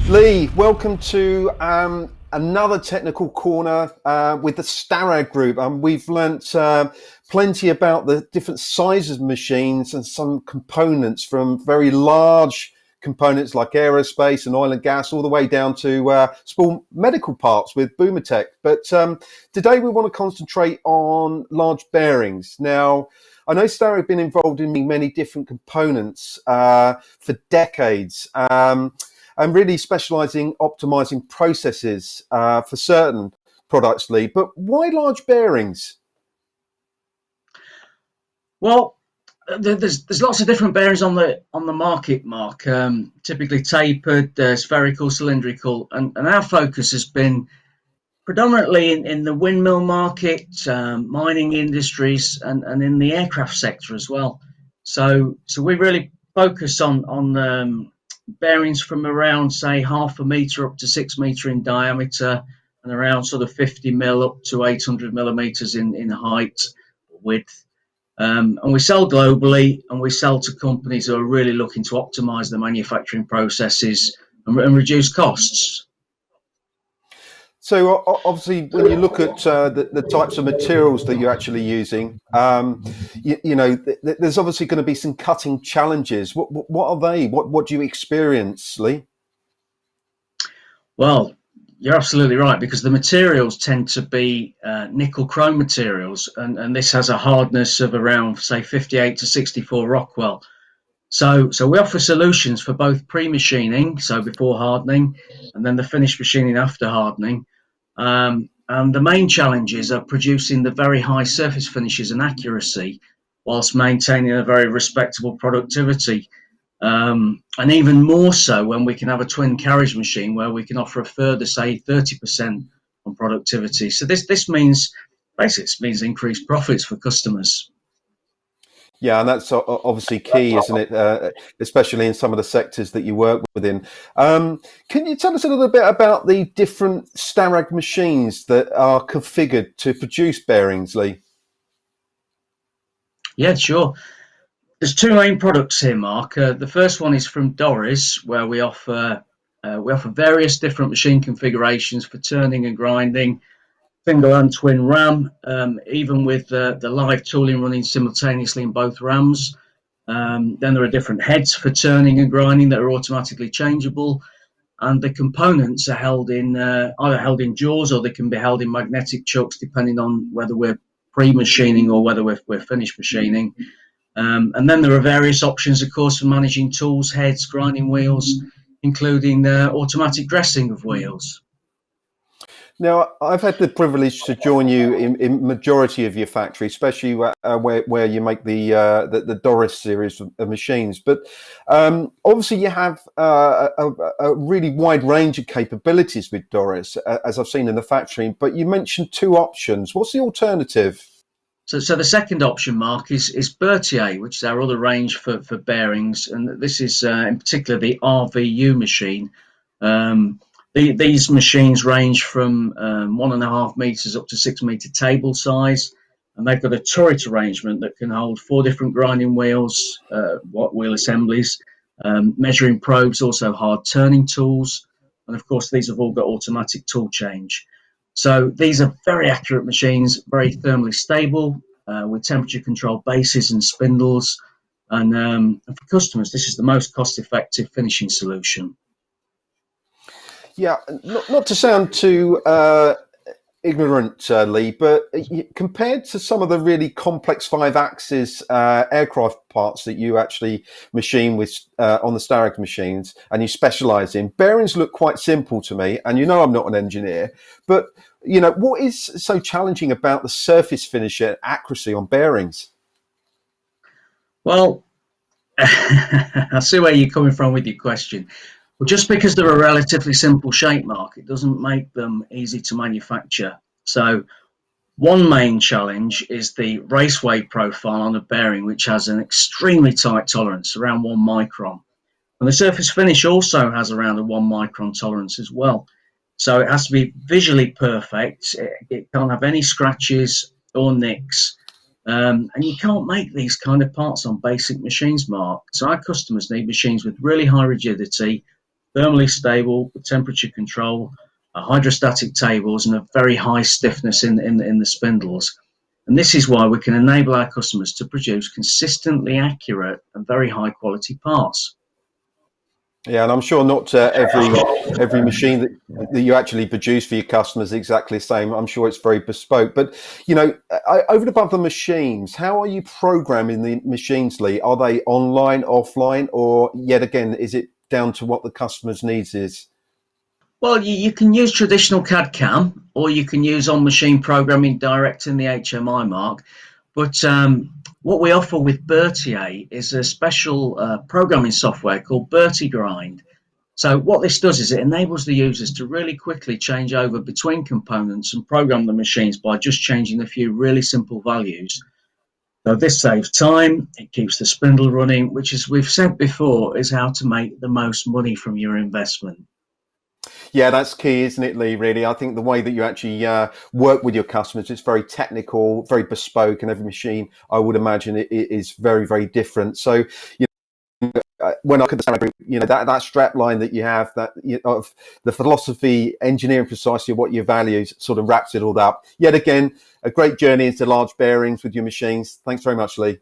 Lee, welcome to another technical corner with the Starrag group. We've learnt plenty about the different sizes of machines and some components, from very large components like aerospace and oil and gas, all the way down to small medical parts with Boomertech. But today we want to concentrate on large bearings. Now, I know Starrag have been involved in many different components for decades. And really specialising optimizing processes for certain products, Lee. But why large bearings? Well, there's lots of different bearings on the market, Mark. Typically tapered, spherical, cylindrical, and our focus has been predominantly in the windmill market, mining industries, and in the aircraft sector as well. So we really focus on bearings from around, say, 0.5 meter up to 6 meter in diameter, and around sort of 50 mil up to 800 millimeters in height, width. And we sell globally, and we sell to companies who are really looking to optimize their manufacturing processes and reduce costs. So obviously, when you look at the types of materials that you're actually using, there's obviously going to be some cutting challenges. What are they? What do you experience, Lee? Well, you're absolutely right, because the materials tend to be nickel chrome materials, and this has a hardness of around, say, 58 to 64 Rockwell. So we offer solutions for both pre-machining, so before hardening, and then the finished machining after hardening. And the main challenges are producing the very high surface finishes and accuracy whilst maintaining a very respectable productivity. And even more so when we can have a twin carriage machine where we can offer a further, say, 30% on productivity. So this means, basically, it means increased profits for customers. Yeah, and that's obviously key, isn't it? Especially in some of the sectors that you work within. Can you tell us a little bit about the different Starrag machines that are configured to produce bearings, Lee? Yeah, sure. There's two main products here, Mark. The first one is from Dörries, where we offer various different machine configurations for turning and grinding, single and twin ram, even with the live tooling running simultaneously in both rams. Then there are different heads for turning and grinding that are automatically changeable, and the components are held in either held in jaws, or they can be held in magnetic chucks, depending on whether we're pre-machining or whether we're finished machining. And then there are various options, of course, for managing tools, heads, grinding wheels, including automatic dressing of wheels. Now, I've had the privilege to join you in majority of your factory, especially where you make the Dörries series of machines. But obviously, you have a really wide range of capabilities with Dörries, as I've seen in the factory. But you mentioned two options. What's the alternative? So the second option, Mark, is Berthiez, which is our other range for bearings, and this is in particular the RVU machine. These machines range from 1.5 meters up to 6 meter table size, and they've got a turret arrangement that can hold 4 different grinding wheels, wheel assemblies, measuring probes, also hard turning tools, and of course these have all got automatic tool change. So these are very accurate machines, very thermally stable, with temperature controlled bases and spindles, and for customers this is the most cost-effective finishing solution. Yeah, not to sound too ignorant, Lee, but compared to some of the really complex 5-axis aircraft parts that you actually machine with on the Starrag machines, and you specialise in, bearings look quite simple to me. And I'm not an engineer, but what is so challenging about the surface finish and accuracy on bearings? Well, I see where you're coming from with your question. Well, just because they're a relatively simple shape, Mark, it doesn't make them easy to manufacture. So one main challenge is the raceway profile on a bearing, which has an extremely tight tolerance, around 1 micron. And the surface finish also has around a 1 micron tolerance as well. So it has to be visually perfect. It can't have any scratches or nicks. And you can't make these kind of parts on basic machines, Mark. So our customers need machines with really high rigidity, thermally stable with temperature control, hydrostatic tables, and a very high stiffness in the spindles. And this is why we can enable our customers to produce consistently accurate and very high quality parts. Yeah, and I'm sure not every machine that you actually produce for your customers is exactly the same. I'm sure it's very bespoke. But over and above the machines, how are you programming the machines, Lee? Are they online, offline, or yet again, is it down to what the customer's needs is? Well, you can use traditional CAD CAM or you can use on machine programming direct in the HMI mark. But what we offer with Berthiez is a special programming software called Berthiez. So what this does is it enables the users to really quickly change over between components and program the machines by just changing a few really simple values. So this saves time, it keeps the spindle running, which, as we've said before, is how to make the most money from your investment. Yeah, that's key, isn't it, Lee? Really, I think the way that you actually work with your customers is very technical, very bespoke, and every machine, I would imagine, it is very, very different. So, when I look at the Starrag Group, that strap line that you have, that of the philosophy, engineering precisely what your values, sort of wraps it all up. Yet again, a great journey into large bearings with your machines. Thanks very much, Lee.